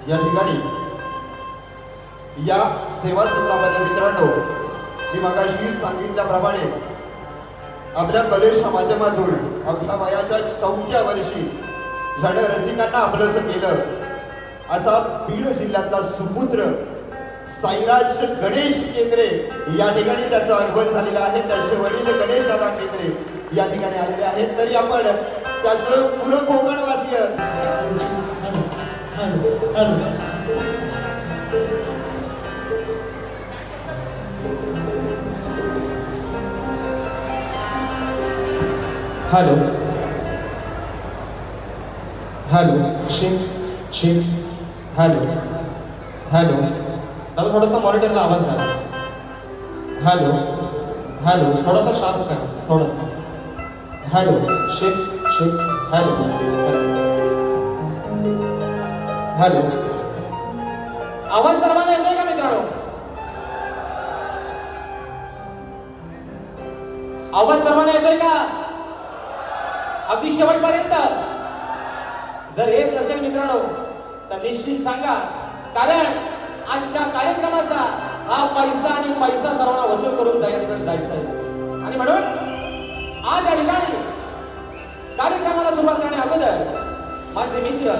या ठिकाणी या सेवा संघामध्ये मित्रांनो, मी मगाशी सांगितल्याप्रमाणे आपल्या कलेच्या माध्यमातून आपल्या वयाच्या 4व्या वर्षी ज्याने रसिकांना आपलंसं केलं असा बीड जिल्ह्यातला सुपुत्र साईराज गणेश केंद्रे या ठिकाणी त्याचं आगमन झालेलं आहे। त्याचे वडील गणेश दादा केंद्रे या ठिकाणी आलेले आहेत। तरी आपण त्याचं पूर्ण कोकणवासीय hello hello shit shit hello hello दादा थोड़ा-सा मॉनिटर ला आवाज आला। हेलो हेलो थोड़ा-सा शांत कर थोड़ा-सा। Hello shit shit hello hello आवाज सर्वांना येतोय का मित्रांनो? आवाज सर्वांना येतोय का? अगदी शेवटपर्यंत जर येत नसेल मित्रांनो तर निश्चित सांगा, कारण आजच्या कार्यक्रमाचा हा पैसा आणि पैसा सर्वांना वसूल करून जायचं आहे। आणि म्हणून आज या ठिकाणी कार्यक्रमाला सुरुवात करण्या अगोदर माझे मित्र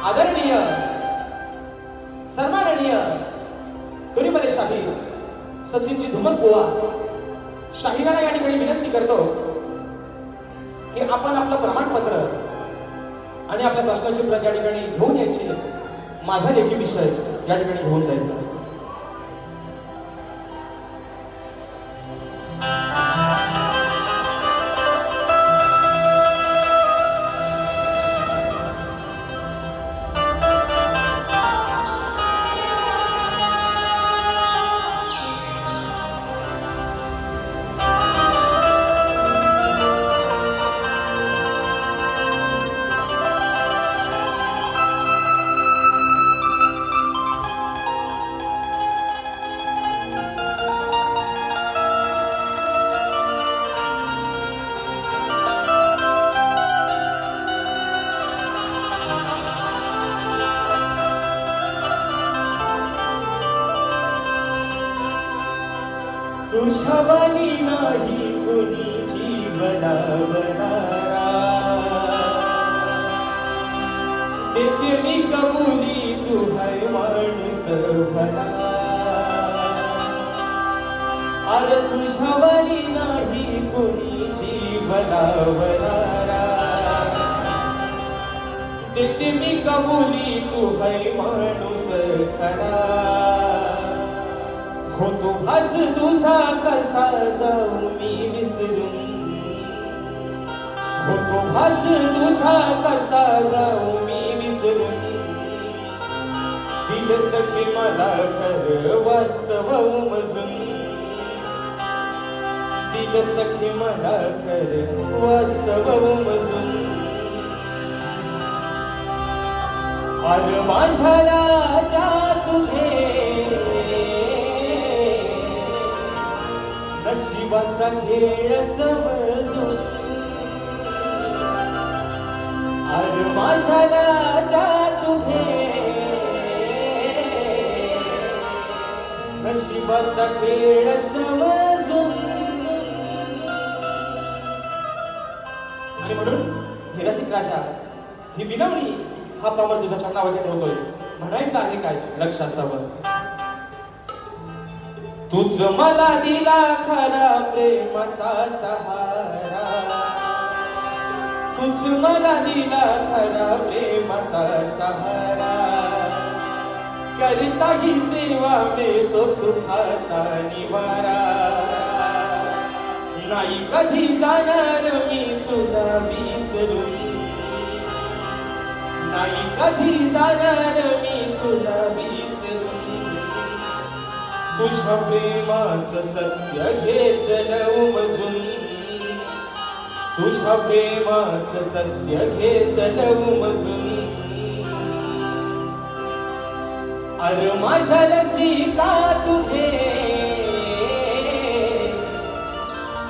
आदरणीय सन्माननीय तुरीमले शाही सचिनची धुमल पोवा शाहीराला या ठिकाणी विनंती करतो की आपण आपलं प्रमाणपत्र आणि आपल्या प्रश्नाची प्रत या ठिकाणी घेऊन यायची। माझा लेखी विषय या ठिकाणी घेऊन जायचा। तुझ्यावानी नाही कोणी जीवनावरा देते मी कबुली तू है माणूस भला। अरे तुझ्यावानी नाही कोणी जीवनावरा देते मी कबुली तू है माणूस खरा। हो तो भास तुझा कसा जाऊ मी विसरून, हो तो भास तुझा कसा जाऊ मी विसरून। दिल सखी मला खरं वास्तव उमजून, दिल सखी मला खरं वास्तव उमजून। अरे माझ्या राजा तुझे नशिबाचा खेळ समजून। अरे माझ्या राजा तुझे नशिबाचा खेळ समजून। आणि म्हणून हे रसिक राजा ही विनवणी हा पामर तुझ्या चरणावरती ठेवतोय। म्हणायचं आहे काय लक्ष असावं, तुझ मला दिला खरा प्रेमाचा सहारा, तुझ मला दिला खरा प्रेमाचा सहारा। करता ही सेवा मिळतो सुखाचा निवारा। नाही कधी जाणार मी तुला विसरून, नाही कधी जाणार मी तुला विसरून। तुझ्या प्रेमाचं सत्य घेतलं उमजून, तुझ्या प्रेमाचं सत्य घेतलं उमजून। अरे माझ्या रसिका तुझे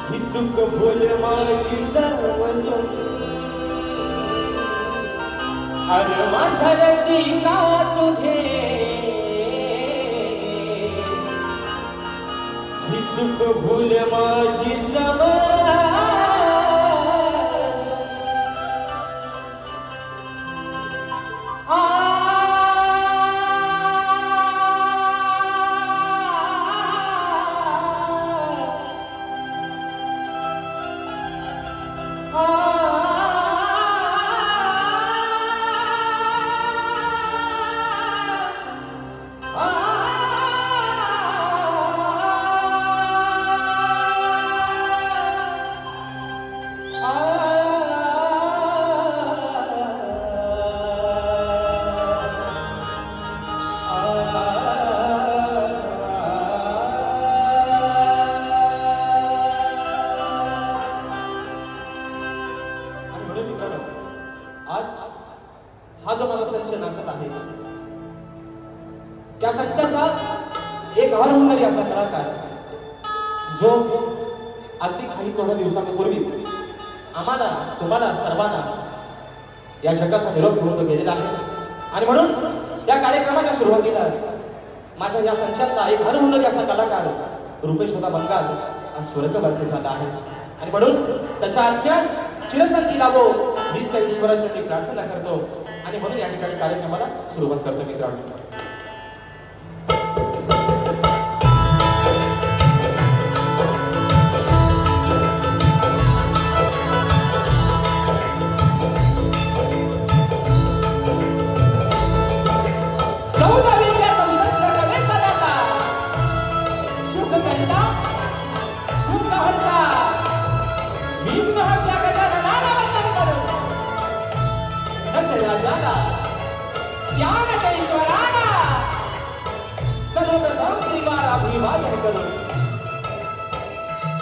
ही चूक भूल माझी समजून। अरे माझ्या रसिका तुझे ही चूक भूल माझी त्या संचाचा एक हरहुन्नरी असा कलाकार जो अगदी काही थोड्या दिवसांपूर्वी आम्हाला तुम्हाला सर्वांना या जगाचा निरोप घेऊन गेलेला आहे. आणि म्हणून या कार्यक्रमाच्या सुरुवातीला माझ्या या संचातला एक हरहुन्नरी असा कलाकार रुपेश होता बंगाल आज स्वर्गवासी झाला आहे. आणि म्हणून त्याच्या आत्म्यास चिरशांती लाभो हीच त्या ईश्वराची मी प्रार्थना करतो. आणि म्हणून या ठिकाणी कार्यक्रमाला सुरुवात करतो मित्रांनो.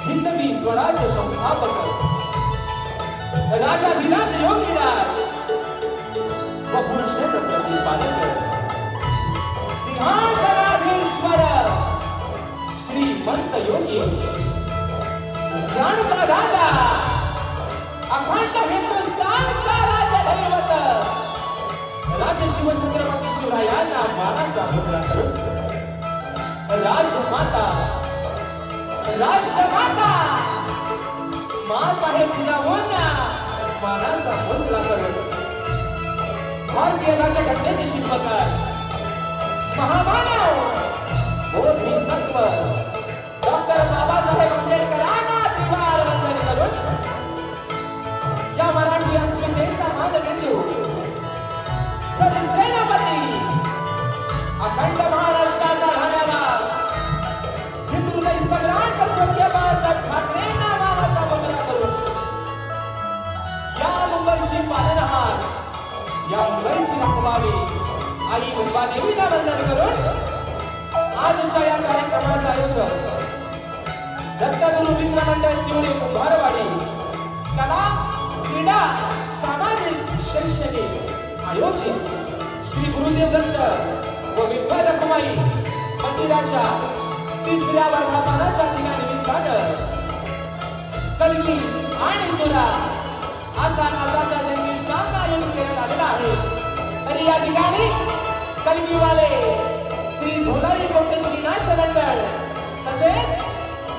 हिंदवी स्वराज्य संस्थापक राजाधिराज योगीराज व पुरुषोत्तम प्रतिपादक सिंहासनाधीश्वर श्रीमंत योगी जाणता राजा अखंड हिंदुस्थानचा राजदैवत राज शिवछत्रपती शिवरायांना मानाचा मुजरा करून राजमाता राष्ट्रमाता माँ साहेब जिजाऊंना मानाचा मुजरा करून भारतीय राज्यघटनेचे शिल्पकार महामानव बोधिसत्व डॉक्टर बाबासाहेब आंबेडकरांना त्रिवार वंदन करून या मराठी अस्मितेचा मानबिंदू सरसेनापती अखंड महाराष्ट्राचा राजा हिंदुदय सम्राट स्वर्गीय बाळासाहेब ठाकरेंना मानाचा मुजरा करून या मुंबईची पालनहार या मुंबईची रखवावी आई मुंबादेवीला वंदन करून आजच्या या कार्यक्रमाचं आयोजन दत्तगुरु मित्र मंडळ तिवरे कुंभारवाडी कला क्रीडा सामाजिक शैक्षणिक आयोजित श्री गुरुदेव दत्त व विठ्ठल रखुमाई मंदिराच्या 3ऱ्या वर्धापनाच्या दिनानिमित्तानं कलगी आणि तुरा असा नावाचा जंगी सामना आयोजित करण्यात आलेला आहे. तरी या ठिकाणी कलगीवाले श्री झोलारी कोटेश्वरी नाट्य मंडळ तसेच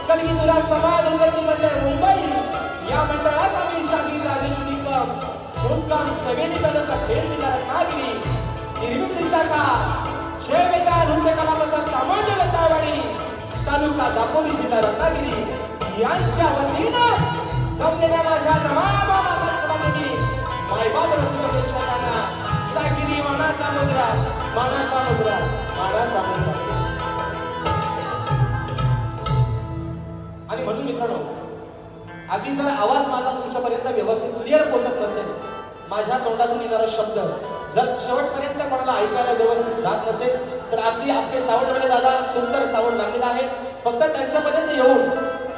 कलगी तुरा समाज उन्नती मंडळ मुंबई या मंडळाचा मी शाहीर राजेश निकम मुक्काम सगळी तालुका खेड जिल्हा रत्नागिरी निर्विघ्न शाखा शेवेका नृत्य कलावंत तामोजे लतावाडी तालुका दापोली जिल्हा रत्नागिरी यांच्या वतीनं जमलेल्या माझ्या तमाम मातांनी मायबाप रसिक प्रेक्षकांना शागिरी मानाचा मुजरा मानाचा मुजरा मानाचा मुजरा. आणि म्हणून मित्रांनो आधी जर आवाज माझा तुमच्यापर्यंत व्यवस्थित क्लिअर पोहोचत नसेल माझ्या तोंडातून येणारा शब्द जर शेवटपर्यंत कोणाला ऐकायला व्यवस्थित जात नसेल तर आपली आपले सावंतवाले दादा सुंदर सावंत लागलेला आहे. फक्त त्यांच्यापर्यंत येऊन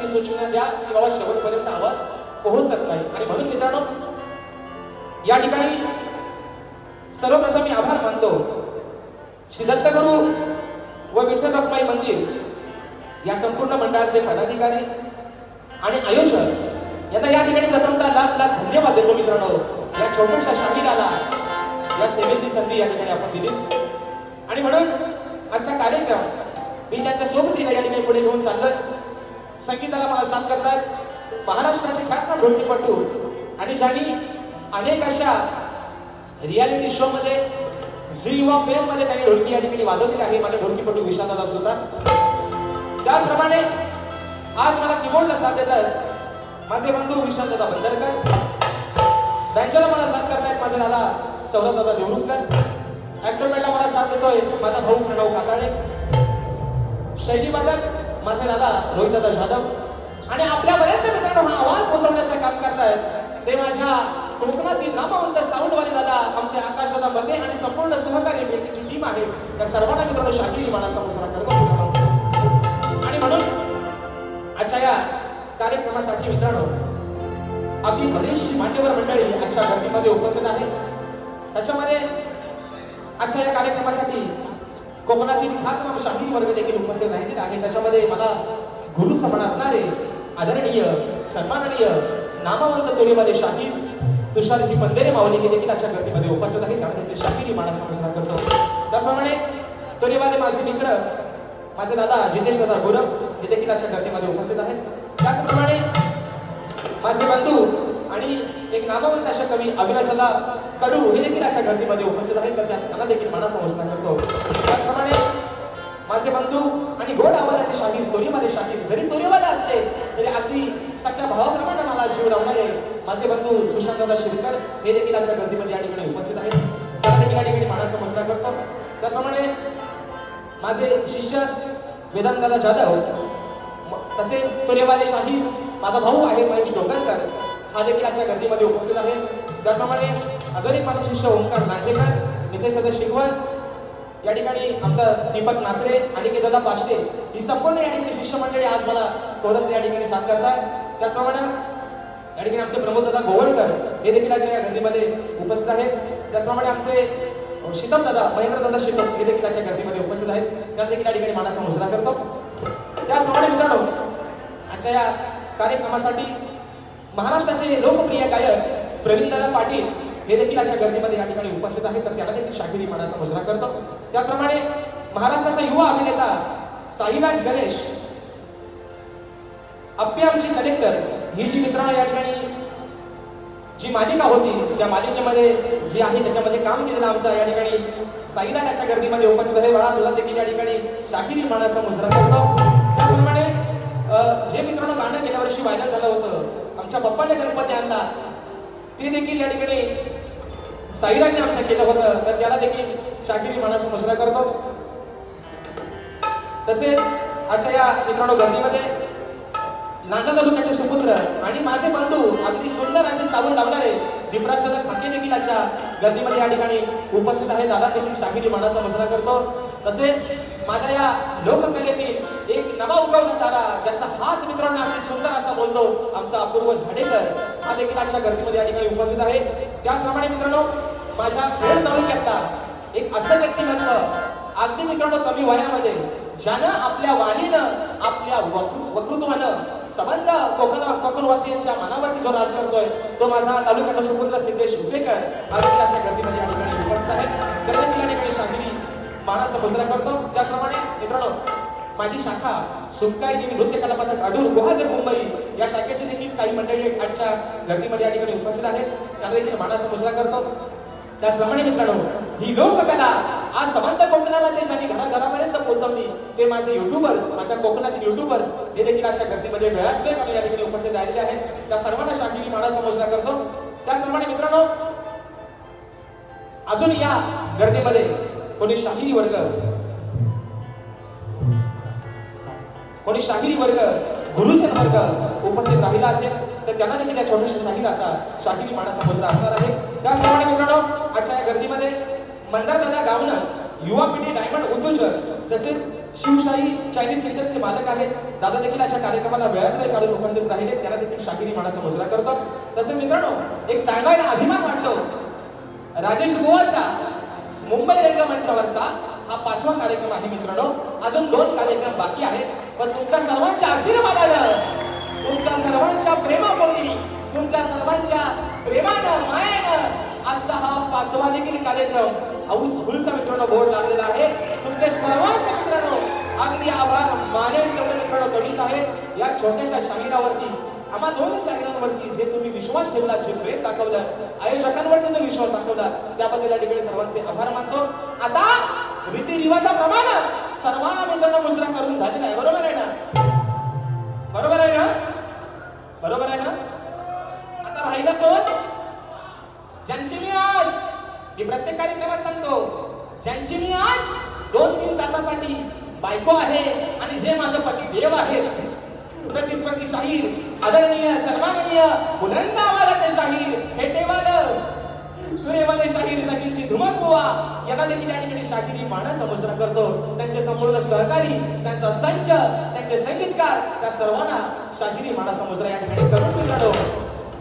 ती सूचना द्या की बाबा शेवटपर्यंत आवाज पोहोचत नाही. आणि म्हणून मित्रांनो या ठिकाणी सर्वप्रथम मी आभार मानतो श्री दत्तगुरु व विठ्ठल रखुमाई मंदिर या संपूर्ण मंडळाचे पदाधिकारी आणि आयोजक यांना या ठिकाणी प्रथमतः लाख लाख धन्यवाद देतो. मित्रांनो या छोट्याशा शाहिराला या सेवेची संधी या ठिकाणी आपण दिली आणि म्हणून आजचा कार्यक्रम मी ज्यांच्या सोबतीने या ठिकाणी पुढे घेऊन चाललोय. संगीताला मला साथ करतात महाराष्ट्राचे ख्यातनाम ढोलकीपटू आणि ज्यांनी अनेक अशा रियालिटी शो मध्ये झी युवा फेम मध्ये त्यांनी ढोलकी या ठिकाणी वाजवलेली आहे. माझ्या ढोलकीपटू विशालदादा सुद्धा. त्याचप्रमाणे आज मला कीबोर्डला साथ देतात माझे बंधू विशालदादा बंदरकर. बँजोला मला साथ करतायत माझे दादा सौरभदादा देवरुखकर. ऍक्टरमेंटला मला साथ देतोय माझा भाऊ प्रणव काकाडे. शैलीवादक माझे दादा रोहितदादा जाधव. आणि आपल्यापर्यंत मित्रांनो हा आवाज पोहोचवण्याचं काम करतायत ते माझ्या कोकणातील नामवंत साऊंडवाले दादा आमचे आकाशदादा बगे आणि संपूर्ण सहकारी व्यक्तीची टीम आहे. त्या सर्वांना मित्रांनो शाकीर मानाचा मुजरा करतो. आणि म्हणून आजच्या या कार्यक्रमासाठी मित्रांनो अगदी बरीचशी मान्यवर मंडळी आजच्या गर्दीमध्ये उपस्थित आहे. त्याच्यामध्ये आजच्या या कार्यक्रमासाठी कोकणातील ख्यातनाम शाहीर वर्ग देखील उपस्थित राहिलेले आहे. त्याच्यामध्ये मला गुरु समान असणारे आदरणीय सन्माननीय नामवंत तोरेवाले शाहीर तुषारजी बंदेरे माऊली हे देखील आजच्या गर्दीमध्ये उपस्थित आहेत. त्यामध्ये शाहीरी मानाचा मुजरा करतो. त्याप्रमाणे तोरेवाले माझे मित्र माझे दादा जितेश दादा गुरव हे देखील आजच्या गर्दीमध्ये उपस्थित आहेत. त्याचप्रमाणे माझे बंधू आणि एक नामवंत अशा कवी अविनाशदादा कडू हे देखील आजच्या गर्दीमध्ये उपस्थित आहेत. तर त्यांना देखील मानाचा मुजरा करतो. त्याचप्रमाणे माझे बंधू आणि गोड आवाजाचे शाहीर तोरेवाले शाहीर जरी तोरेवाले असले तरी अगदी सख्या भावाप्रमाणे मला जीव लावणारे माझे बंधू सुशांतदादा शिरकर हे देखील आजच्या गर्दीमध्ये या ठिकाणी उपस्थित आहेत. त्यांना देखील या ठिकाणी मानाचा मुजरा करतो. त्याचप्रमाणे माझे शिष्य वेदांतदादा जाधव तसेच तोरेवाले शाहीर माझा भाऊ आहे महेश डोंगरकर हा देखील आजच्या गर्दीमध्ये उपस्थित आहे. त्याचप्रमाणे अजून एक माझा शिष्य ओंकार नाचेकर नितेश दादा शिकवण या ठिकाणी आमचा दीपक नाचरे आणि दादा पाष्टे ही संपूर्ण या ठिकाणी शिष्य मंडळी आज मला कोरस या ठिकाणी साथ करतात. त्याचप्रमाणे या ठिकाणी आमचे प्रमोद दादा गोवळकर हे देखील आजच्या या गर्दीमध्ये उपस्थित आहेत. त्याचप्रमाणे आमचे शीतम दादा महेंद्र दादा शीतम हे देखील आजच्या गर्दीमध्ये उपस्थित आहेत. त्यांना देखील या ठिकाणी मानाचा मुजरा करतो. त्याचप्रमाणे मित्रांनो आजच्या या कार्यक्रमासाठी महाराष्ट्राचे लोकप्रिय गायक प्रवीणदादा पाटील हे देखील आजच्या गर्दीमध्ये या ठिकाणी उपस्थित आहेत. तर त्यांना देखील शाकिरी मानाचा मुजरा करतो. त्याप्रमाणे महाराष्ट्राचा युवा अभिनेता साईराज गणेश अप्पे आमची कलेक्टर ही जी मित्रांनो या ठिकाणी जी मालिका होती त्या मालिकेमध्ये जी आहे त्याच्यामध्ये काम केलेलं आमचा या ठिकाणी साईराज याच्या गर्दीमध्ये उपस्थित आहे. बाळा तुला देखील या ठिकाणी शाकिरी मानाचा मुजरा करतो. त्याचप्रमाणे जे मित्रांनो गाणं गेल्या वर्षी व्हायरल झालं होतं आमच्या पप्पाने गणपती आणला ते देखील या ठिकाणी साईराजने आमच्या केलं होतं. तर त्याला देखील शाकिरी मानाचा मुजरा करतो. तसेच आजच्या या मित्रांनो गर्दीमध्ये नांदा तालुक्याचे सुपुत्र आणि माझे बंधू अगदी सुंदर असे साबून लावणारे दीपराज दादा खाके देखील आजच्या गर्दीमध्ये या ठिकाणी उपस्थित आहे. दादा देखील शाकिरी मानाचा मुजरा करतो. तसेच माझ्या या लोककलेतील एक नवा उगवला तारा ज्याचा हात मित्रांनो अगदी सुंदर असा बोलतो आमचा अपूर्व झाडेकर हा देखील आजच्या गर्दीमध्ये या ठिकाणी उपस्थित आहे. त्याचप्रमाणे मित्रांनो माझ्या खेड तालुक्यातला एक असं व्यक्तिमत्व अगदी मित्रांनो कमी वयामध्ये ज्यानं आपल्या वाणीनं आपल्या वक्तृत्वानं संबंध कोकणवासियांच्या मनावरती जो राज करतोय तो माझा तालुक्याचा सुपुत्र सिद्धेश उपेकर हा देखील आजच्या गर्दीमध्ये या ठिकाणी उपस्थित आहे. तर देखील या ठिकाणी शाकिरी मानाचा मुजरा करतो. त्याचप्रमाणे मित्रांनो माझी शाखा सुमकाई देवी नृत्य कला पथक अडूर गुहागर मुंबई या शाखेची देखील काही मंडळी आजच्या गर्दीमध्ये या ठिकाणी उपस्थित आहेत. त्यांना देखील मानाचा मुजरा करतो. त्याचप्रमाणे मित्रांनो ही लोककला आज समंत कोकणामध्ये ज्यांनी घराघरापर्यंत पोहोचवली ते माझे युट्यूबर्स माझ्या कोकणातील युट्यूबर्स हे देखील आजच्या गर्दीमध्ये वेळात वेळ या ठिकाणी उपस्थित राहिलेले आहेत. त्या सर्वांना शाकिरी मानाचा मुजरा करतो. त्याचप्रमाणे मित्रांनो अजून या गर्दीमध्ये कोणी शाहिरी वर्ग गुरुजन वर्ग उपस्थित राहिला असेल तर त्यांना देखील या छोट्याशा शाहिराचा शाकिरी मानाचा मुजरा असणार आहे. त्याचप्रमाणे मित्रांनो आजच्या या गर्दीमध्ये मंदारदादा गावणं युवा पिढी डायमंड उद्योजक तसेच शिवशाही चायनीज सेंटरचे मालक आहेत. दादा देखील अशा कार्यक्रमाला वेळात वेळ काढून उपस्थित राहिले त्यांना देखील शाकिरी मानाचा मुजरा करतो. तसेच मित्रांनो एक सांगायला अभिमान वाटतो राजेश गोवाचा मुंबई रंगमंचावरचा हा 5वा कार्यक्रम आहे मित्रांनो. अजून 2 कार्यक्रम बाकी आहेत पण तुमच्या सर्वांच्या आशीर्वादानं तुमच्या सर्वांच्या प्रेमापोटी तुमच्या सर्वांच्या प्रेमानं मायानं आजचा हा 5वा सभा देखील कार्यक्रम हाऊसफुलचा मित्रांनो बोर्ड लागलेला आहे. तुमचे सर्वांचे मित्रांनो अगदी आभार मानेल तेवढे मित्रांनो कधीच आहेत. या छोट्याशा शाहिरावरती आम्हा दोन शाहिरांवरती जे तुम्ही विश्वास ठेवला, जे प्रेम दाखवलं, आयोजकांवरती जो विश्वास दाखवला, त्याबद्दल या ठिकाणी सर्वांचे आभार मानतो. आता रीतिरिवाजाप्रमाणे सर्वांना मित्रांनो मुजरा करून झालेला आहे. बरोबर आहे ना? बरोबर आहे ना? बरोबर आहे ना? आता राहिलं कोण? ज्यांची मी प्रत्येक कार्यक्रमात सांगतो, ज्यांची मी आज 2-3 तासासाठी बायको आहे आणि जे माझं पती देव आहे, प्रतिस्पर्धी शाहीर, आदरणीय सन्माननीय बुलंद आवाजाचे शाहीर, हेटेवालं तुरेवाले शाहीर सचिनची धुमक बुवा यांना देखील या ठिकाणी शाहिरी मानाचा मुजरा करतो. त्यांचे संपूर्ण सहकारी, त्यांचा संच, त्यांचे संगीतकार, त्या सर्वांना शाहिरी मानाचा मुजरा या ठिकाणी करून मिळतो.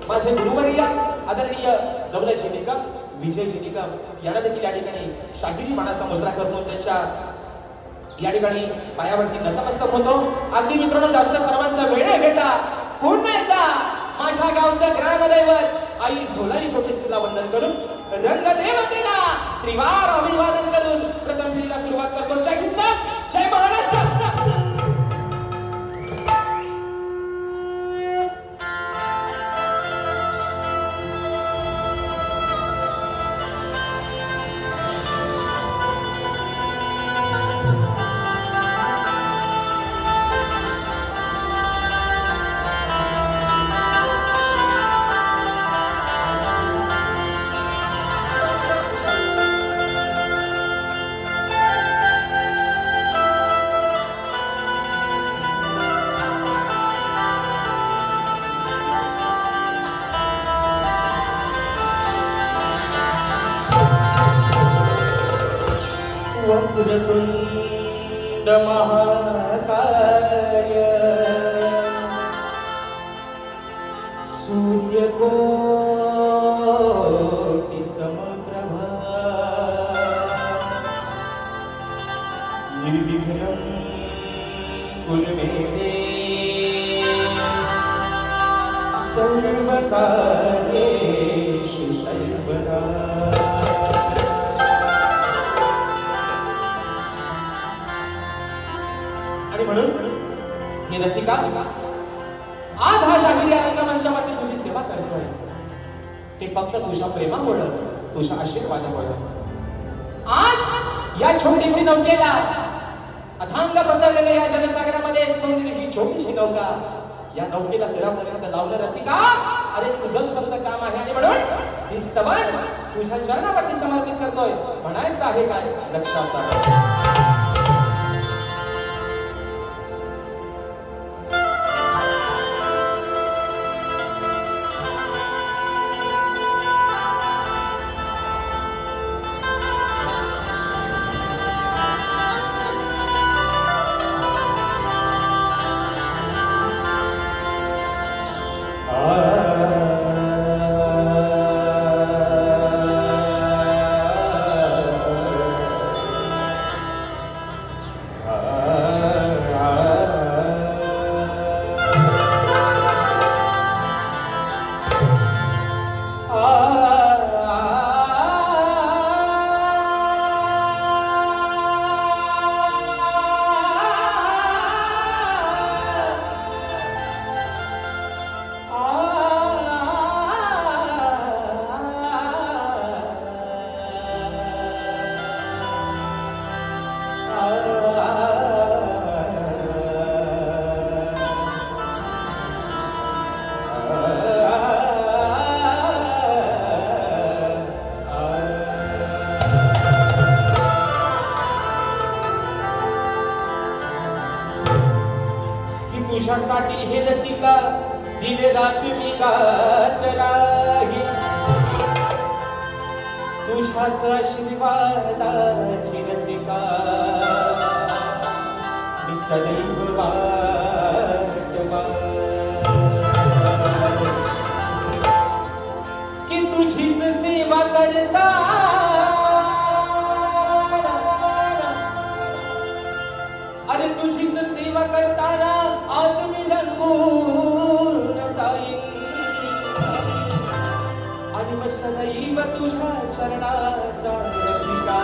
माझे गुरुवर्य आदरणीय दौलतजी निकम, विजयजी निकम यांना देखील या ठिकाणी शाहिरी मानाचा मुजरा करतो. त्यांच्या या ठिकाणी पायावरती नतमस्तक होतो. अगदी मित्रांनो जास्त सर्वांचा वेळ न घेता पुन्हा एकदा माझ्या गावचं ग्रामदैवत आई झोलाई कोटेश्वरीला वंदन करून रंगदेवतेला त्रिवार अभिवादन करून प्रथम फेरीला सुरुवात करतो. जय हिंद, जय महाराष्ट्र. वक्रतुंड महाकाय सूर्यकोटि समप्रभा निर्विघ्नं कुरु मे सर्वकार्येषु सर्वदा. आणि म्हणून हे रसिका, आज हा शाहीर या रंगमंचावरती तुझी सेवा करतोय ते फक्त तुझ्या प्रेमामुळे, तुझ्या आशीर्वादामुळे. आज या छोटीशी नौकेला अथांग पसरलेल्या या जनसागरामध्ये सोडलेली ही छोटीशी नौका, या नौकेला तीरापर्यंत लावलं रसिका. अरे तुझंच फक्त काम आहे. आणि म्हणून ही स्तवन तुझ्या चरणावरती समर्पित करतोय. म्हणायचं आहे काय? लक्षात आलं. तुझ्यासाठी हे रसिका दिन रात मी गात राही, तुझ्याच आशीर्वादाची रसिका मी सदैव वाटवा की तुझीच सेवा करता. अरे तुझीच सेवा करताना आज मी रंगून जाईन आणि मग सदैव तुझ्या चरणाचा रसिका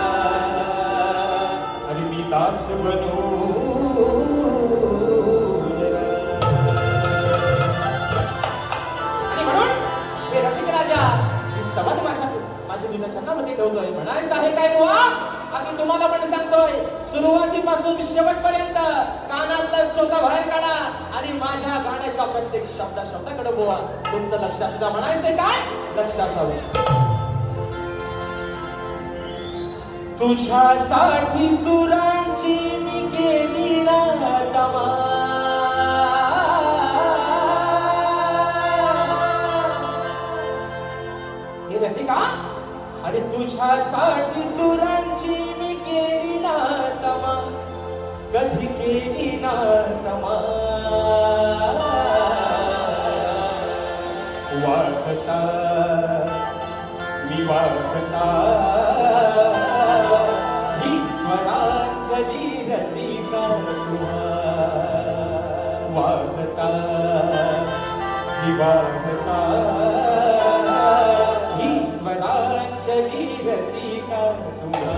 आणि मी दास बनू आणि म्हणून हे रसिक राजा ही स्तवन माझ्या तुझ्या चरणामध्ये ठेवतोय. म्हणायचं आहे काय बुवा? आधी तुम्हाला पण सांगतोय, सुरुवातीपासून शेवटपर्यंत कानातलं चोथा बाहेर काढा आणि माझ्या गाण्याच्या प्रत्येक शब्दाकडे बुवा तुमचं लक्ष असू. म्हणायचंय काय? लक्ष असावं. तुझ्यासाठी सुरांची मी केली ना तमा, हे रसिका, अरे तुझ्यासाठी सुरांची मी केली ना तमा, कधी केली ना तमा. वाखता मी वाखता ही स्वरांजली रसिका तुला. वाखता ही वाखता ही स्वरांजली रसिका तुला.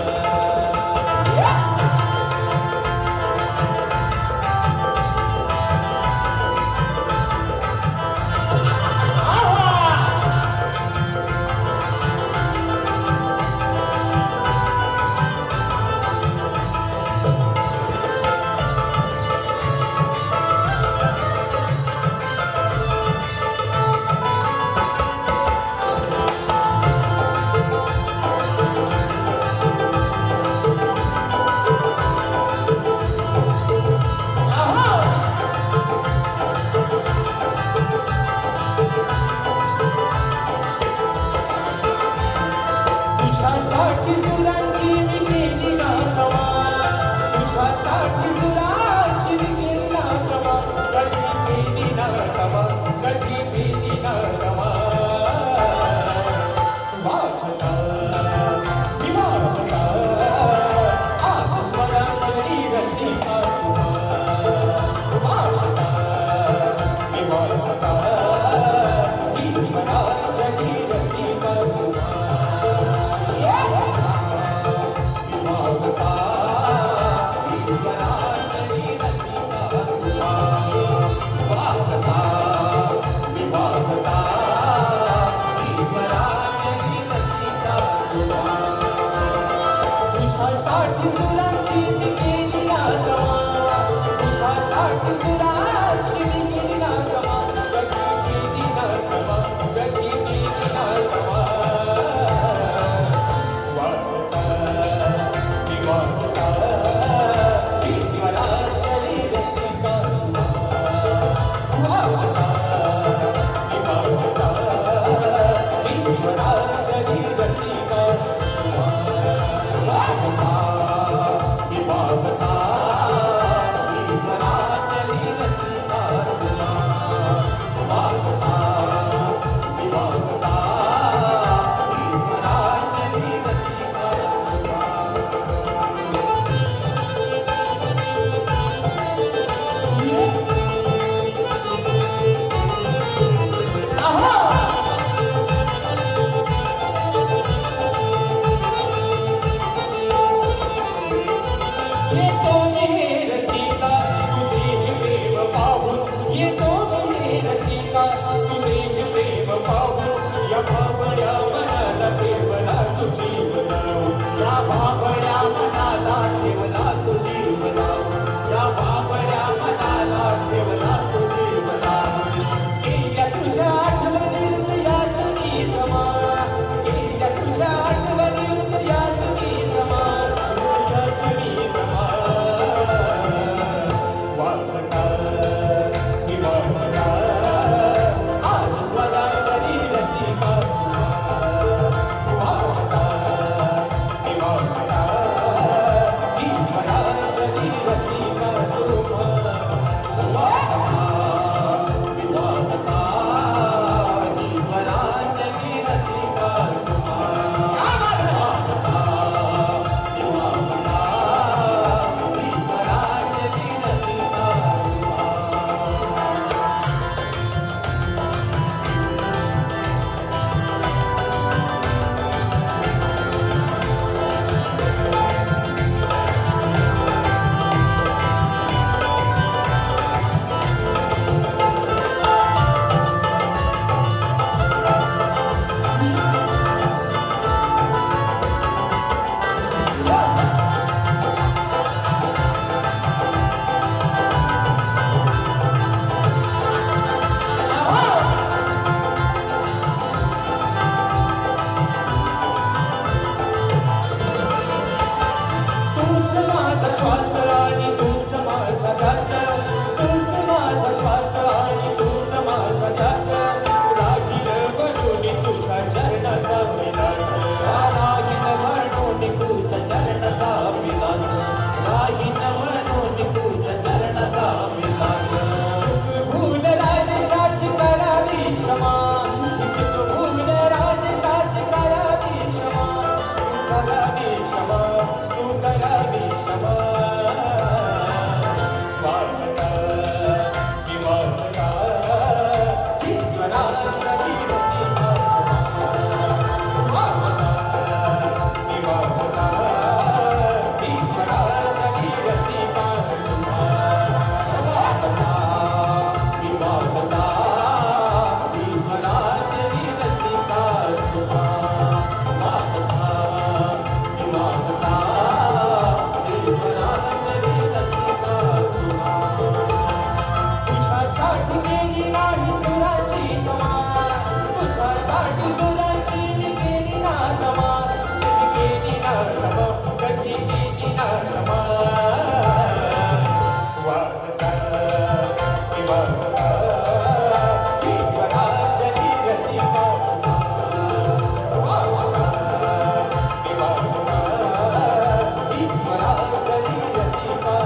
करावी क्षमा तू करावी क्षमा वार्ता ही वार्ता ही स्वरातली रसिका वार्ता ही वार्ता ही स्वरातली रसिका वार्ता ही वार्ता ही स्वरातली रसिका तुझ्यासाठी केली नाही सुराची कमाल तुझ्यासाठी सुराची मी केली ना कमाल कधी केली ना कमाल कधी केली ना कमाल वार्ता ही वार्ता ही स्वराजली रसिका वार्ता ही वार्ता ही स्वराजली रसिका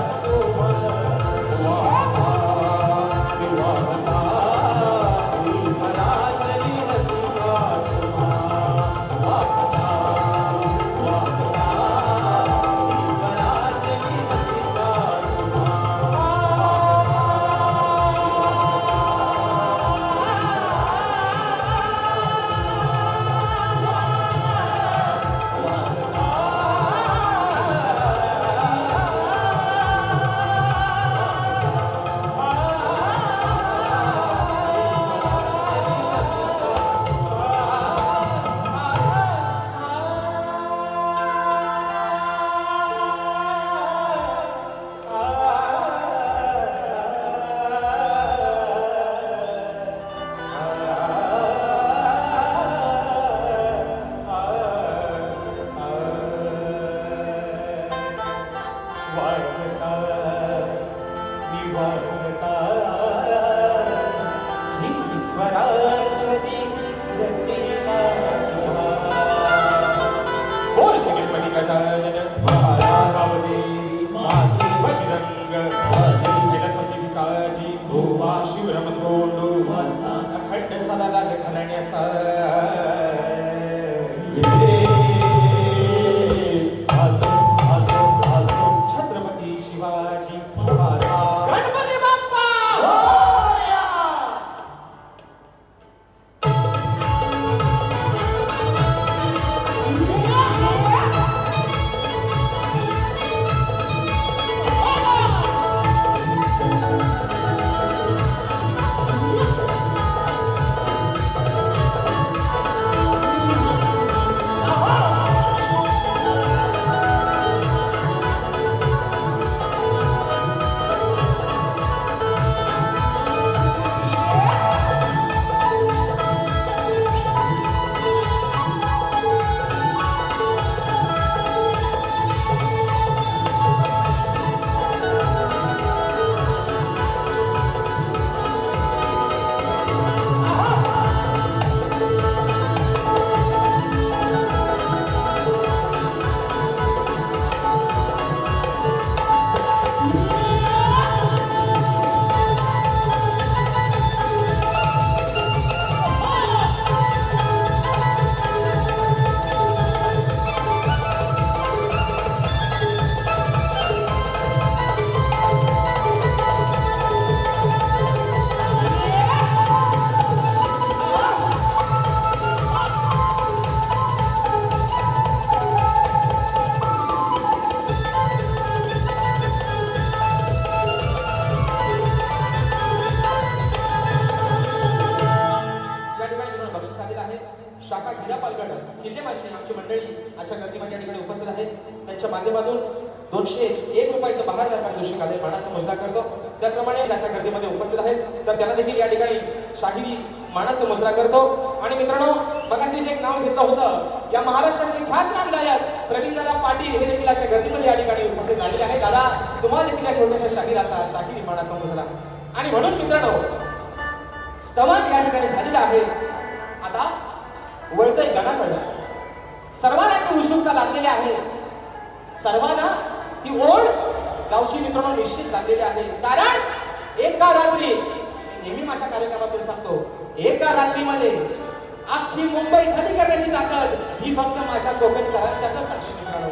छत्रपती शिवाजी गणपती बाप्पा शाखा गिरा पालगड किल्लेमाची आमची मंडळी अशा गर्दीमध्ये या ठिकाणी उपस्थित आहेत. त्यांच्या माध्यमातून 201 रुपयाचं बहारदार पारितोषिक आले मानाचा मोजला करतो. त्याप्रमाणे त्याच्या गर्दीमध्ये उपस्थित आहेत तर त्यांना देखील या ठिकाणी शाहिरी मानाचा मोजला करतो. आणि मित्रांनो मगाशी जे एक नाव घेतलं होतं या महाराष्ट्राचे ख्यातनाम गायक रवींद्रनाथ पाटील हे देखील अशा गर्दीमध्ये या ठिकाणी उपस्थित झालेले आहेत. दादा तुम्हाला देखील या छोट्याशा शाहिराचा शाहिरी मानाचा मोजला आणि म्हणून मित्रांनो स्तवन या ठिकाणी झालेलं आहे. आता वळतय गणाकडे सर्वांना ती उत्सुकता लागलेली आहे. सर्वांना ती ओढ गावची मित्रांनो निश्चित लागलेली आहे. कारण एका रात्री नेहमी माझ्या कार्यक्रमातून सांगतो एका रात्रीमध्ये अख्खी मुंबई खाली करण्याची ताकद ही फक्त माझ्या कोकणकरांच्यातच आहे मित्रांनो.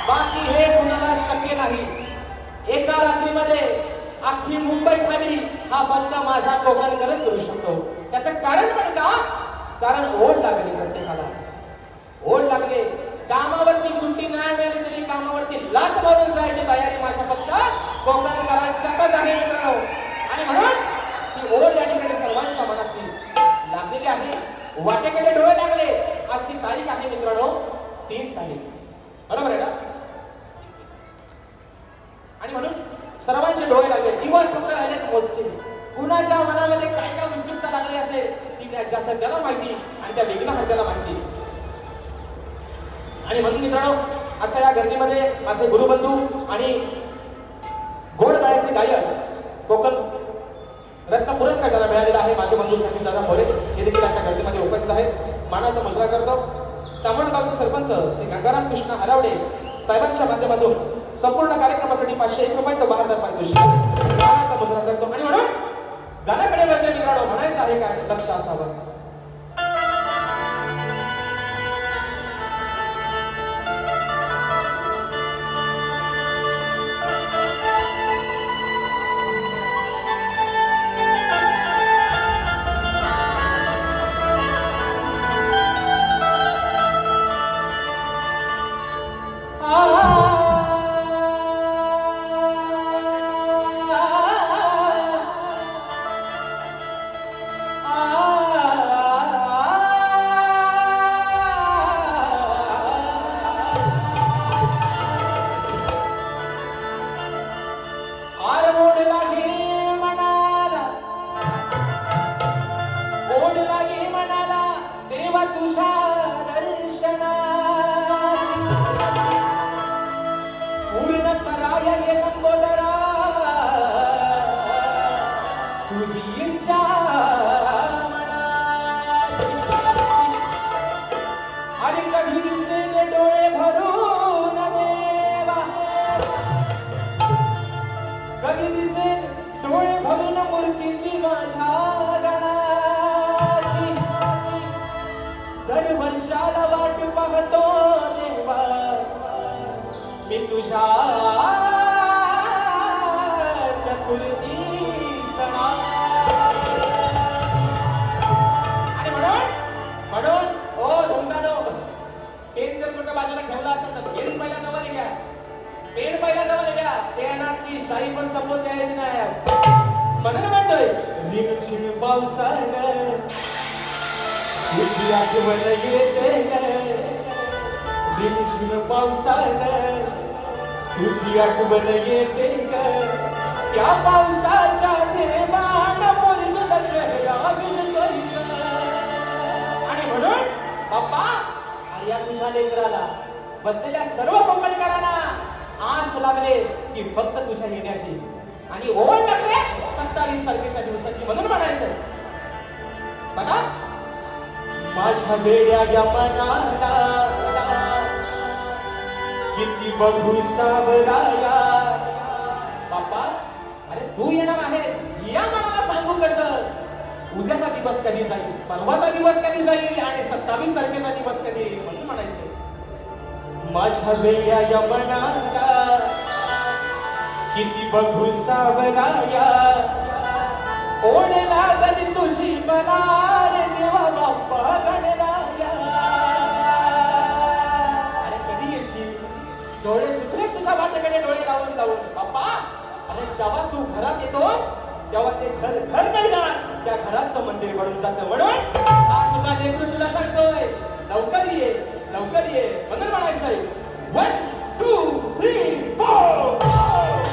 बाकी हे कुणाला शक्य नाही. एका रात्रीमध्ये अख्खी मुंबई खाली हा फक्त माझा कोकणकरच करू शकतो. त्याचं कारण पण का? कारण ओढ लागली प्रत्येकाला. ओढ लागले. कामावरती सुट्टी नाही मिळाली तरी कामावरती लाथ मारून जायची तयारी माझ्या फक्त कोकणकरांच्यातच आहे मित्रांनो. आणि म्हणून ती ओढ या ठिकाणी सर्वांच्या मनातली लागलेली आहे. वाटेकडे डोळे लागले. आजची तारीख आहे मित्रांनो 3 तारीख. बरोबर आहे ना? आणि म्हणून सर्वांचे डोळे लागले. दिवस फक्त राहिलेत मोजके. कुणाच्या मनामध्ये काय काय उत्सुकता लागली असेल ती जास्त त्याला माहिती आणि त्या विघ्नहर्त्याला माहिती. आणि म्हणून मित्रांनो आजच्या या गर्दीमध्ये माझे गुरुबंधू आणि गोड गाण्याचे गायक कोकण रत्न पुरस्कार ज्यांना मिळालेला आहे माझे बंधू संदीप दादा मोरे हे देखील अशा गर्दीमध्ये उपस्थित आहेत. मानाचा मुजरा करतो. तामणगावचे सरपंच श्री गंगाराम कृष्ण हरावडे साहेबांच्या माध्यमातून संपूर्ण कार्यक्रमासाठी 501 रुपयाचं बहारदार पारितोषिक मानाचा मुजरा करतो. आणि म्हणून गाण्याकडे वळते मित्रांनो. म्हणायचं आहे काय? लक्ष असावं. तुझी आठवण येते ग त्या पावसाच्या थेंबान मुरगुला चेहरा विरतोय ग. आणि म्हणून बाप्पा या तुझ्या लेकराला बसलेल्या सर्व कोकणकरांना आस लागले की फक्त तुझ्या येण्याची आणि ओढ लागले 27 तारखेच्या दिवसाची. म्हणून म्हणायचं बघा माझ्या वेड्या या मनाला किती बघू सावराया. बाप्पा अरे तू येणार आहेस या मनाला सांगू कसं? उद्याचा दिवस कधी जाईल, परवाचा दिवस कधी जाईल आणि 27 तारखेचा दिवस कधी येईल. म्हणून म्हणायचं माझ्या वेड्या या मनाला किती बघू सावराया. ओढ लागली तुझी मला रे देवा बाप्पा गणराया. डोळे सुकले तुझ्या वाटेकडे डोळे लावून लावून. बाप्पा अरे जेव्हा तू घरात येतोस तेव्हा ते घर घर नाही ना त्या घराचं मंदिर बनून जातं. म्हणून हा तुझा लेकरू तुला सांगतोय लवकर ये लवकर ये. म्हणून म्हणायचंय 1 2 3 4.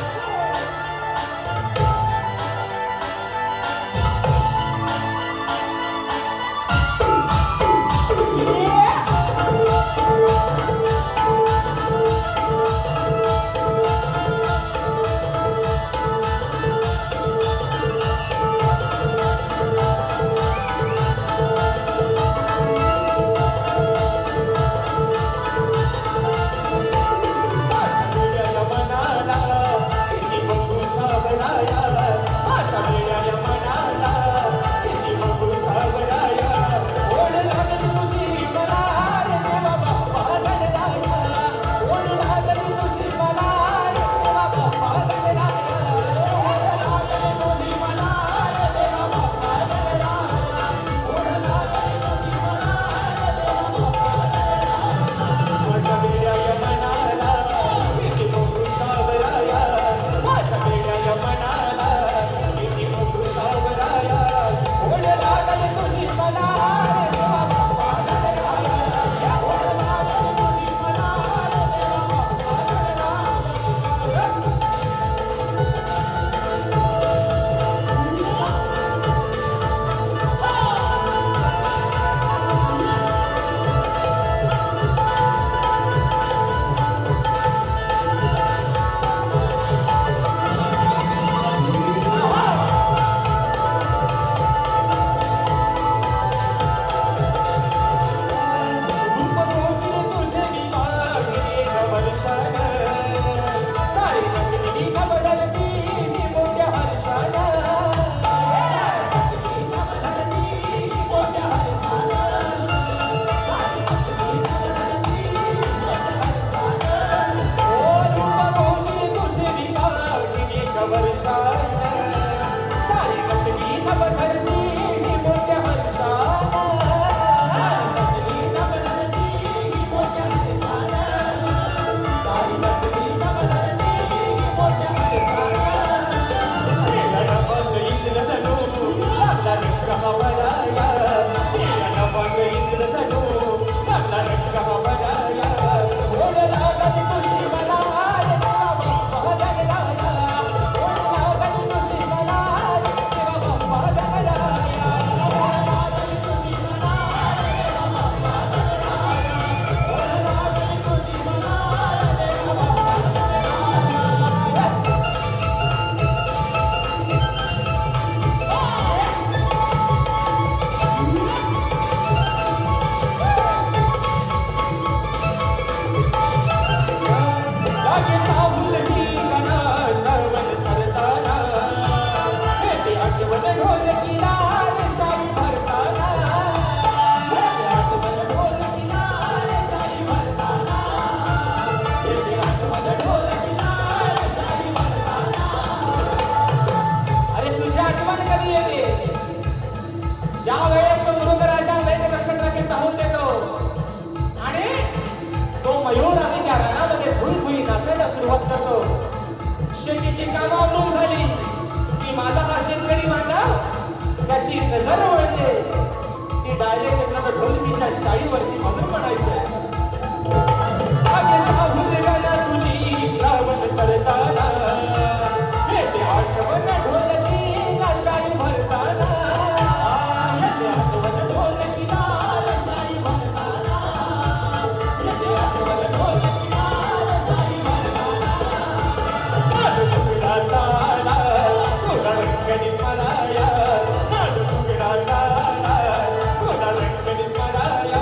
नजर ओळखते की डायरेक्ट आपल्याला ढोलकीच्या शाळीवरती मधुर म्हणायचंय. आगेचा भुलगाना तुझी श्रावण सरताना येते आठवण ढोलकीला शाळी भरताना. येते आठवण ढोलकीला शाळी भरताना. येते आठवण ढोलकीला शाळी भरताना. नाद तुगडा चाला तुला रंग दिसणाया. नाद तुगडा चाला तुला रंग दिसणाया.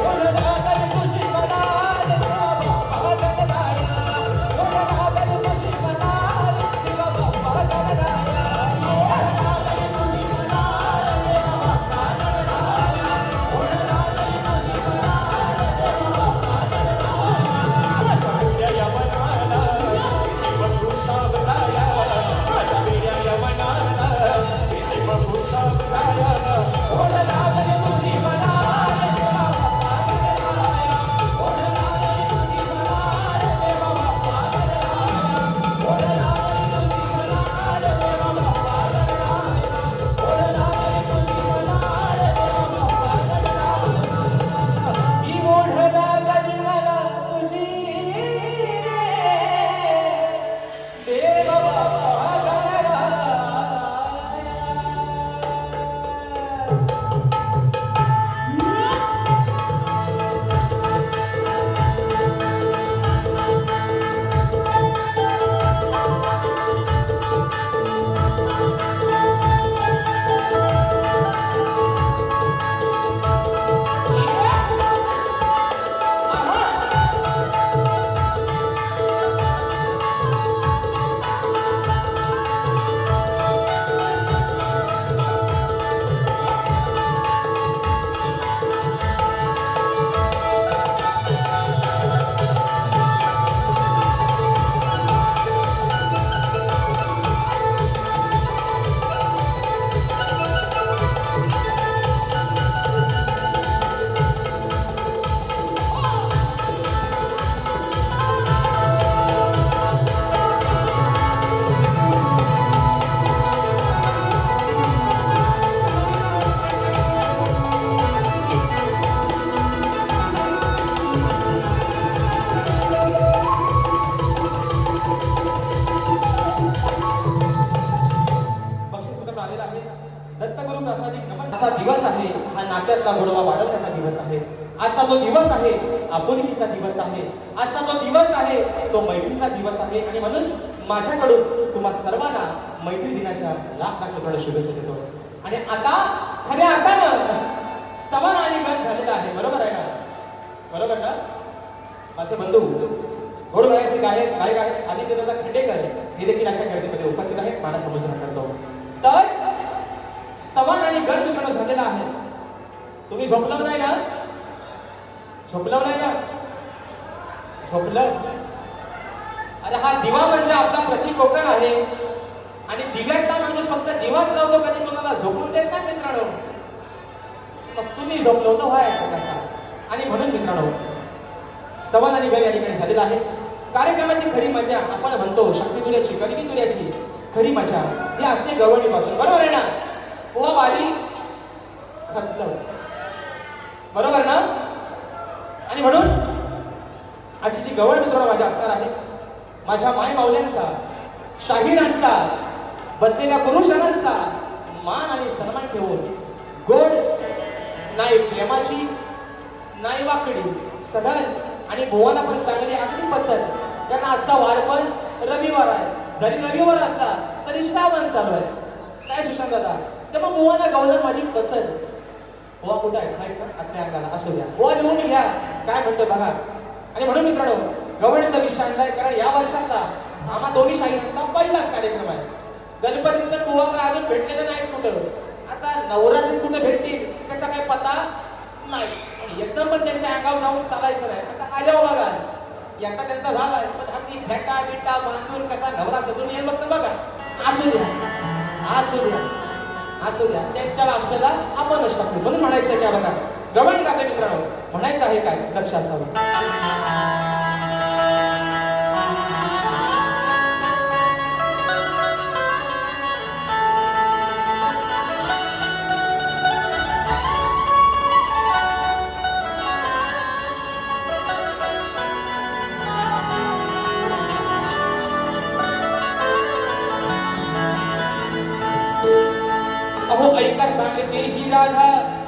ओढला तर तुझी मनाल देवा बाप्पा गणराया. ओढला तर तुझी मनाल देवा बाप्पा गणराया. ओढला तर तुझी मनाल देवा बाप्पा गणराया. ओढला तर तुझी मनाल देवा बाप्पा गणराया. माझ्या वेड्या यवनाला किती बघू सावराया. माझ्या वेड्या यवनाला किती बघू सावराया. ओढला तर तुझी मनाल देवा बाप्पा गणराया. ओढला तर तुझी मनाल देवा बाप्पा गणराया. ओढला तर तुझी मनाल देवा बाप्पा गणराया. ओढला तर तुझी मनाल देवा बाप्पा गणराया. ही ओढ लागली मला तुझी रे देवा बाप्पा गणराया. बक्षीस पथक आलेलं आहे. दत्तगुरु प्रसादी नमन असा दिवस आहे. हा नात्यातला गोडवा वाढवण्याचा दिवस आहे. आजचा जो दिवस आहे आपुलकीचा दिवस आहे. आजचा जो दिवस आहे तो मैत्रीचा दिवस आहे. आणि म्हणून माझ्याकडून तुम्हा सर्वांना मैत्री दिनाच्या लाख लाख लोकांना शुभेच्छा देतो. आणि आता खऱ्या अर्थानं स्तवन आणि गण झालेला आहे. बरोबर आहे ना? बरोबर ना? माझे बंधू घोड गायचे गायक आहेत आदित्यदादा खंडेकर हे देखील अशा गर्दीमध्ये उपस्थित आहेत. मला समजून करतो. तर स्तवन आणि गण मित्रांनो झालेला आहे. तुम्ही झोपलं नाही ना? झोपलं नाही ना? झोपलं? अरे हा दिवा म्हणजे आपला प्रतीक कोकण आहे. आणि दिव्यातला माणूस फक्त दिवाच लावतो, कधी कोणाला झोपून देत नाही मित्रांनो. मग तुम्ही झोपलो तर व्हायचं कसा? आणि म्हणून मित्रांनो स्तवन आणि गण या ठिकाणी झालेला आहे. कार्यक्रमाची खरी मजा आपण म्हणतो शक्तितुल्याची कलितुल्याची खरी मजा ही असते गवळणीपासून. बरोबर आहे ना? पोहा वाली खतलं. बरोबर ना? आणि म्हणून आजची जी गवळ मित्रांनो माझ्या असणार आहे माझ्या माय माऊल्यांचा शाहिरांचा बसलेल्या पुरुषांचा मान आणि सन्मान ठेवून गोड नाही प्रेमाची नाही वाकडी सरळ आणि बोवाला पण चांगली अगदी पचत. कारण आजचा वार पण रविवार आहे. जरी रविवार असला तरी श्रावण चालू आहे. काय सुशांत दादा? तेव्हा बोवाला गवळण माझी पचत. बोवा कुठं आहे माहित ना? आत्म्या अंगाला असू द्या. बोवा लिहून घ्या काय म्हणतो बघा. आणि म्हणून मित्रांनो गवळणीचा विषय आणलाय कारण या वर्षातला आम्हा दोन्ही शाहिरांचा पहिलाच कार्यक्रम आहे. गणपतीत तर बोवा काय अजून भेटलेलं नाही कुठं. आता नवरात्रीत कुठे भेटतील त्याचा काही पत्ता नाही. एकदम पण त्यांच्या अंगावर जाऊन चालायचं नाही. आता आल्यावर बघा एकटा त्यांचा झालाय पण अगदी फेटा बिटा बांधून कसा नवरा सजून येईल बघतो बघा. असू द्या असू द्या असू द्या त्यांच्या अक्षराला आपणच टाकतो. म्हणून म्हणायचं काय बघा गवळण गाते मित्रांनो म्हणायचं आहे काय लक्ष असावं.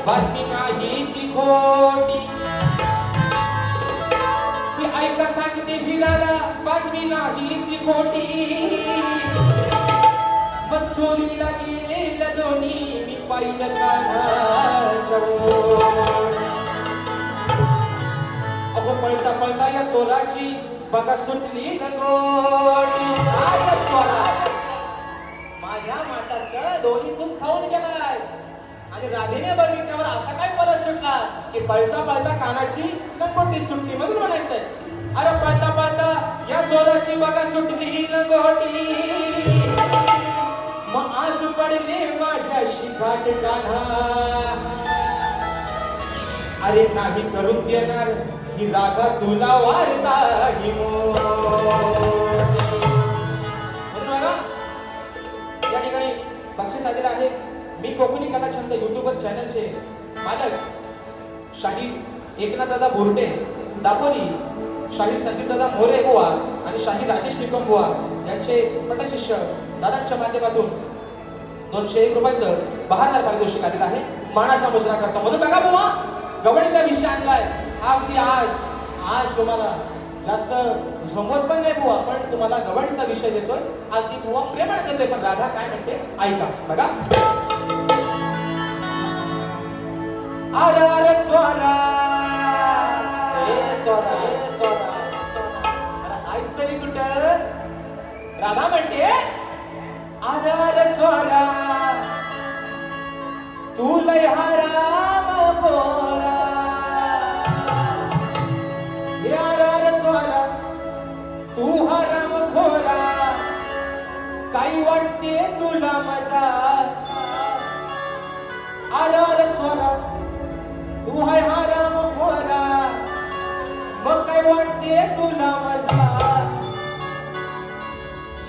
बातमी नाही ती खोटी ही ऐका सांगते ही दादा बातमी नाही ती खोटी मग चोरीला गेलेलं दोन्ही मी पाहिलं कानाच्या ओटी. अहो पळता पळता या चोराची बघा सुटली न गोटी. काय चोरा माझ्या माटात दोन्ही तूच खाऊन गेलाय आणि राधेने बघितल्यावर असा काय पलट सुटला की पळता पळता कानाची लंगोटी सुटली म्हणून म्हणायचंय. अरे पळता पळता या चोराची बघा सुटली लंगोटी मग आज पडले माझ्याशी गाठ कान्हा. अरे नाही करून देणार ही रागा तुला वारता ही या ठिकाणी बक्षीस आलेलं आहे. मी कोकणी कला छंद युट्यूबर चॅनलचे मालक शाहीर एकनाथदादा बोर्डे दापोली, शाहीर संदीपदादा मोरे बुवा आणि शाहीर राजेश निकम बुवा यांचे पटशिष्य दादांच्या माध्यमातून 201 रुपयाचं 72 पारितोषिक आलेलं आहे. मानाचा मुजरा करतो म्हणून बघा बुवा गवळीचा विषय आणलाय. अगदी आज तुम्हाला जास्त झोंबत पण नाही बुवा पण तुम्हाला गवळीचा विषय देतोय. अगदी बुवा प्रेमाने देतोय पण राधा काय म्हणते ऐका बघा. अरे चोरा चोरा चोरा अरे आईस तरी कुठं राधा म्हणते अरे चोरा तू लय हराम खोरा. अरे चोरा तू हराम खोरा काही वाटते तुला मजा. अरे चोरा तू हाय हराम खोरा मग काय वाटते तुला मजा.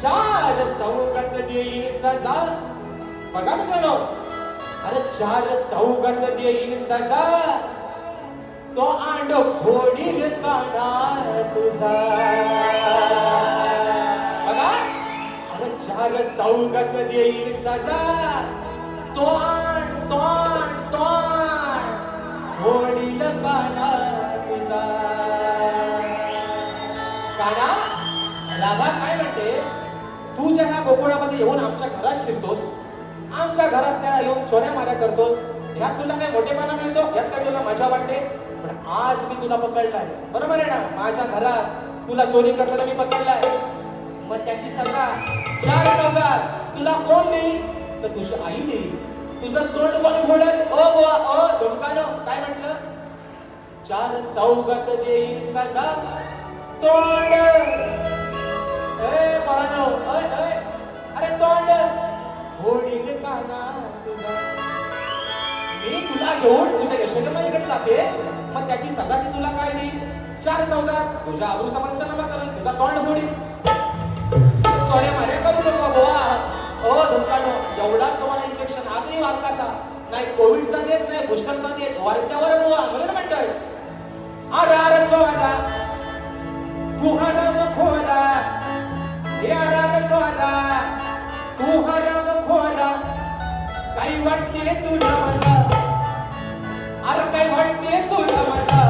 चार चौकात देईन सजा बघा मित्रांनो. अरे चार चौकात देईन सजा तो आंड फोडील काना तुझा बघा. अरे चार चौकात देईन सजा तो आंड फोडील काना तुझा. काना राधा काय म्हणते तू ज्या गोकुळामध्ये येऊन आमच्या घरात शिरतोस आमच्या घरात त्या येऊन चोऱ्या माऱ्या करतोस ह्यात तुला काय मोठेपणा मिळतो ह्यात काय तुला मजा वाटते. पण आज मी तुला पकडलाय बरोबर आहे ना. माझ्या घरात तुला चोरी करताना मी पकडलाय मग त्याची सजा चार चौकात तुला कोण देईल तर तुझी आई देईल. तुझं तोंड कोण फोडेल ओ बुवा ओ धुमकानो काय म्हटलं चार चौकात देईल सजा तोंड. बाळानो अरे तोंड फोडील काना तुझा. मी तुला घेऊन तुझ्या यशोदमाईकडे जाते मग त्याची सजा ती तुला काय देईल चार चौकात तुझ्या आबरूचा पंचनामा करेल तुझा तोंड फोडील. चोऱ्या माऱ्या करू नको बुवा ओ धुमकानो. एवढाच तुम्हाला इंजेक्शन आगरी वारकासा नाही कोविडचा देत नाही बुस्टरचा देत वरच्यावर बुवा म्हणून म्हणतोय. अरे चोरा तू हराम खोरा अरे चोरा तू हराम खोरा काही वाटते तुला मजा. अरे काही वाटते तुला मजा.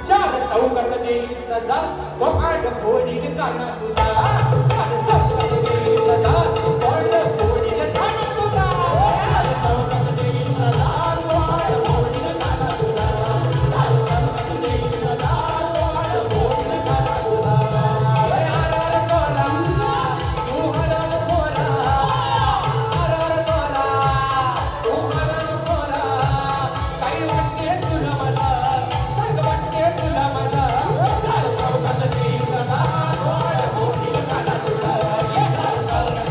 चार चौकात देईल सजा तो आड फोडील काना तुझा. चार चौकात देईल सजा तोंड फोडील काना तुझा. चार चौकात देईल सजा तो आड फोडील काना तुझा. चार चौकात देईल सजा तो आड फोडील काना तुझा. अरे चोरा तू हराम खोरा. अरे चोरा तू हराम खोरा काही वाटते तुला मजा. सांग वाटते तुला मजा. चार चौकात देईल सजा तो आड फोडील काना तुझा. चार चौकात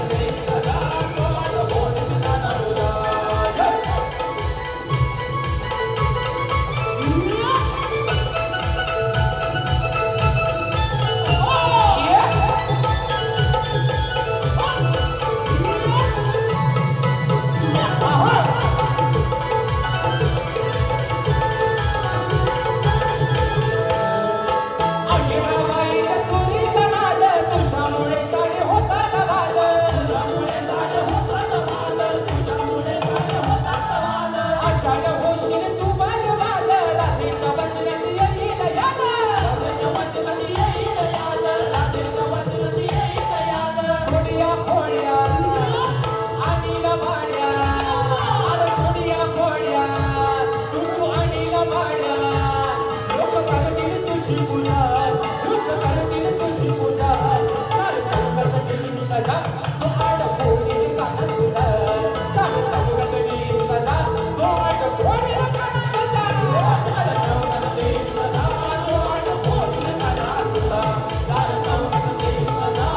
तुझी पूजा वृद्ध करतील तुझी पूजा सारे चौकात केली सदा तो आड कोणी कानात तुझा सारे चौकात केली सदा तो आड कोणी कानात तुझा सारे चौकात केली सदा तो आड कोणी कानात तुझा सारे चौकात केली सदा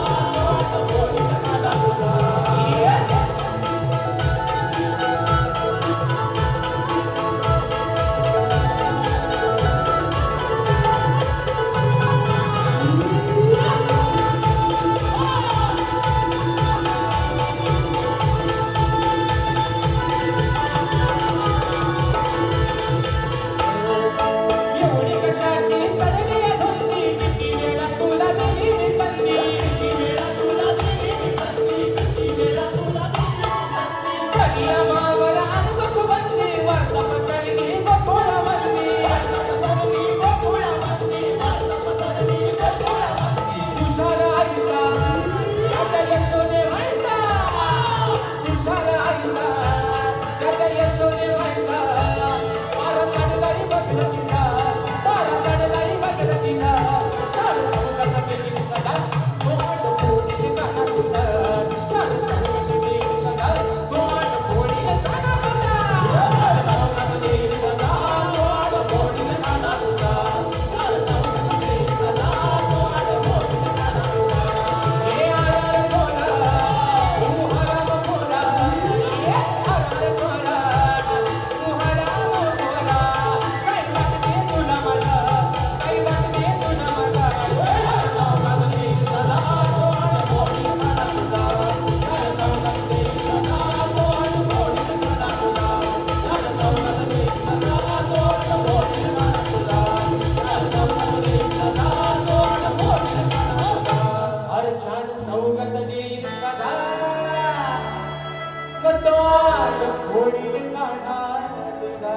तो आड कोणी कानात तुझा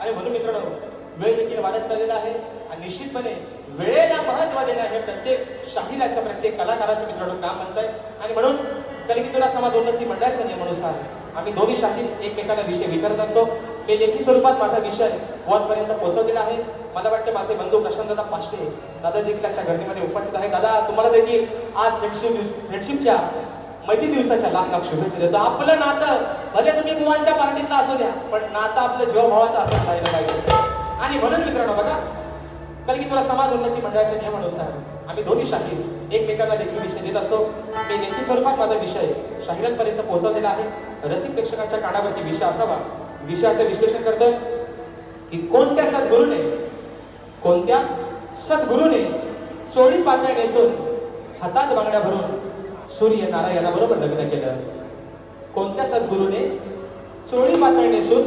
आणि म्हणून मित्रांनो वेळ देखील वाढत चाललेला आहे आणि निश्चितपणे वेळेला महत्त्व देणं हे प्रत्येक शाहिराचं प्रत्येक कलाकाराचं मित्रांनो काम बनतंय आणि म्हणून कलिकितुला समाज उन्नती मंडळाच्या नियमानुसार आम्ही दोन्ही शाहीर एकमेकांना विषय विचारत असतो. मी लेखी स्वरूपात माझा विषय बोर्डपर्यंत पोहोचवलेला आहे. मला वाटते माझे बंधू प्रशांतदा पाष्टे दादा देखील त्याच्या गर्दीमध्ये उपस्थित आहे. दादा तुम्हाला देखील आज फ्रेंडशिपच्या मैत्री दिवसाच्या लाख लाख शुभेच्छा देतो. आपलं नातं भले तुम्ही मुलांच्या पार्टीतला असू द्या पण नातं आपलं जीवाभावाचं असं राहिलं पाहिजे. आणि म्हणून मित्रांनो बघा कलिकितुला समाज उन्नती मंडळाच्या नियमानुसार आम्ही दोन्ही शाहीर एकमेकांना लेखी विषय देत असतो. मी लेखी स्वरूपात माझा विषय शाहिरांपर्यंत पोहोचवलेला आहे. रसिक प्रेक्षकांच्या कानावरती विषय असावा. विषयाचे विश्लेषण करतो की कोणत्या सद्गुरूने चोळी पातळ नेसून हातात बांगड्या भरून सूर्य नारायणाबरोबर लग्न केलं. कोणत्या सद्गुरूने चोळी पातळ नेसून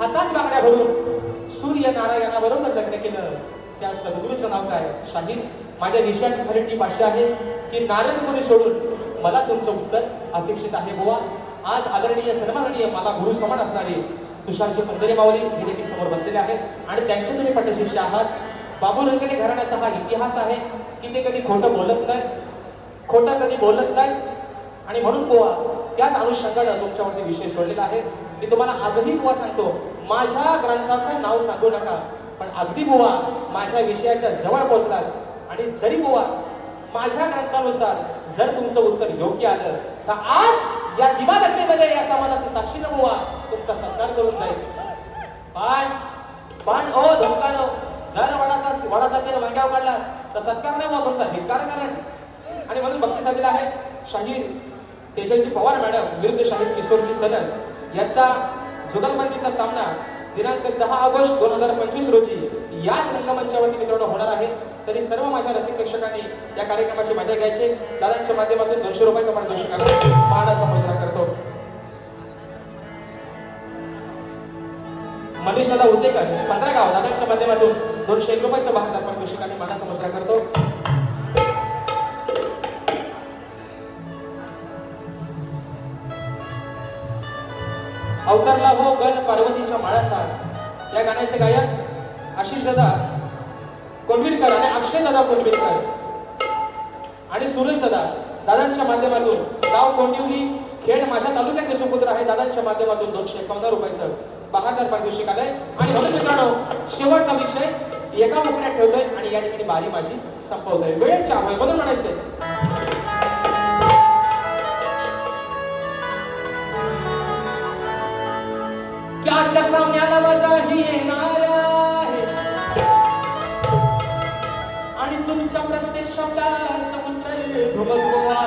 हातात बांगड्या भरून सूर्य नारायणाबरोबर लग्न केलं. त्या सद्गुरूचं नाव काय? शाहीर माझ्या विषयाची खरी टीप अशी आहे की नारद मुनी सोडून मला तुमचं उत्तर अपेक्षित आहे बुवा. आज आदरणीय सन्माननीय मला गुरु समान असणारे तुषारजी पंधरे माऊली हे देखील समोर बसलेले आहेत आणि त्यांचे तुम्ही पटशिष्य आहात. बाबू रंगणे घराण्याचा हा इतिहास आहे की ते कधी खोटं बोलत नाही, खोटं कधी बोलत नाही आणि म्हणून बुवा त्याच अनुषंगाने तुमच्यावरती विषय सोडलेला आहे. मी तुम्हाला आजही बुवा सांगतो माझ्या ग्रंथाचं नाव सांगू नका पण अगदी बुवा माझ्या विषयाच्या जवळ पोहोचलात आणि जरी बुवा माझ्या ग्रंथानुसार जर तुमचं उत्तर योग्य आलं तर आज या दिवादशेमध्ये या समाजाचे साक्षीनं बुवा तुमचा सत्कार करून जाईल. पण ओ धोकानो जर वडाचा तीर वांग्यावर काढला तर सत्कार नाही बुवा तुमचा धिक्कार करा. आणि म्हणून बक्षीस आलेला आहे शाहीर तेजलजी पवार मॅडम विरुद्ध शाहीर किशोरजी सनस यांचा जुगलबंदीचा सामना दिनांक 10 ऑगस्ट 2025 रोजी याच रंगमंचावरती मित्रांनो होणार आहे. तरी सर्व माझ्या रसिक प्रेक्षकांनी या कार्यक्रमाची मजा घ्यायची. दादांच्या माध्यमातून 200 रुपयाचा पारितोषिकाला मानाचा मुजरा करतो. मनीष दादा उद्देकर 15 गाव दादांच्या माध्यमातून 201 रुपयाचा 72 पारितोषिकाने मानाचा मुजरा करतो. अवतरला हो गण पार्वतीच्या माळाचा या गाण्याचे गायक आशिष दादा कोंडविलकर आणि अक्षय दादा कोंडविलकर आणि सुरेश दादा दादांच्या माध्यमातून गाव कोंडिवली खेड माझ्या तालुक्यात सुपुत्र आहे. दादांच्या माध्यमातून 251 रुपयाचं 72 पारितोषिक आलंय. आणि म्हणून मित्रांनो शेवटचा विषय एका मुकड्यात ठेवतोय आणि या ठिकाणी बारी माझी संपवतोय. वेळेच्या अभावी म्हणून म्हणायचंय की आजच्या सामन्याला मजाही येणार आहे आणि तुमच्या प्रत्येक शब्दाचं उत्तर धुमधुमा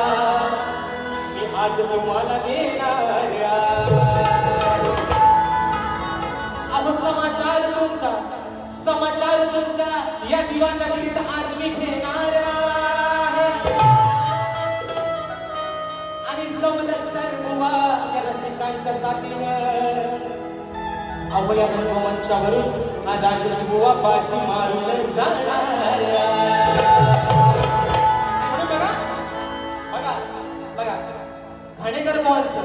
मी आज तुम्हाला देणार आहे. अब समाचार तुमचा या दिवानगिरीत आज मी घेणार आहे आणि जमलंच तर बुवा या रसिकांच्या साथीनं अहो या मंचावरून हा राजशी बुवा बाजी मारून जाणार. म्हणून बघा घाणेकर मोहनचं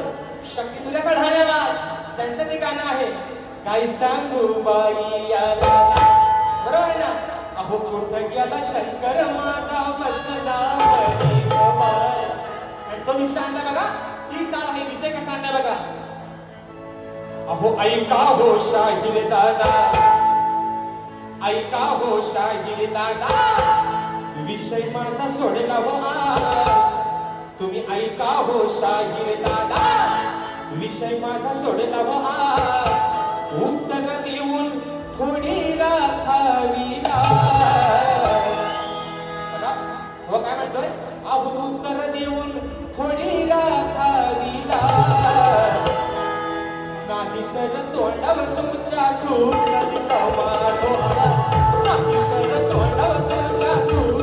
शक्ती तुझ्याचा ढाण्यावर त्यांचं ते गाणं आहे काय सांगू बाई याला, बरोबर आहे ना. अहो कुठं गेला शंकर माझा बसला आणि तो विषय आणला बघा. ही चाल आहे विषय कसा आणला बघा. अहो ऐका हो शाहीर दादा, ऐका हो शाहीर दादा, विषय माझा सोडला हो आज. तुम्ही ऐका हो शाहीर दादा, विषय माझा सोडला हो आज. उत्तर देऊन थोडी राखावीला, हो काय म्हणतोय. अहो उत्तर देऊन थोडी राखावीला, नाही तर तोंडावर तुमच्या धूळ समाजो आला, नाही तर तोंडावर तुमच्या धूळ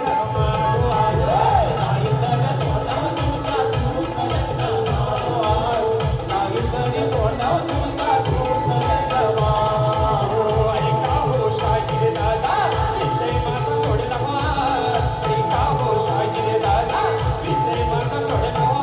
समाजो आला, नाही तर तोंडावर तुमच्या धूळ समाजो आला, नाही तर तोंडावर तुमच्या धूळ समाजो. ऐका हो शाहीर दादा, विषय माझा सोडला हो, ऐका हो शाहीर दादा, विषय माझा सोडला हो.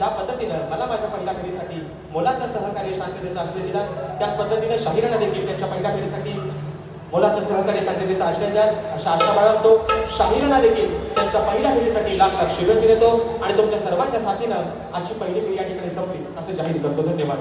ज्या पद्धतीनं मला माझ्या पहिल्या फेरीसाठी मोलाचा सहकार्य शांततेचा आश्रय दिला, त्याच पद्धतीने शाहीरांना देखील त्यांच्या पहिल्या फेरीसाठी मोलाचा सहकार्य शांततेचा आश्रय द्या अशा आशा बाळगतो. शाहीरांना देखील त्यांच्या पहिल्या फेरीसाठी लाख लाख शुभेच्छा देतो आणि तुमच्या सर्वांच्या साथीनं आजची पहिली फेरी या ठिकाणी संपली असं जाहीर करतो. धन्यवाद.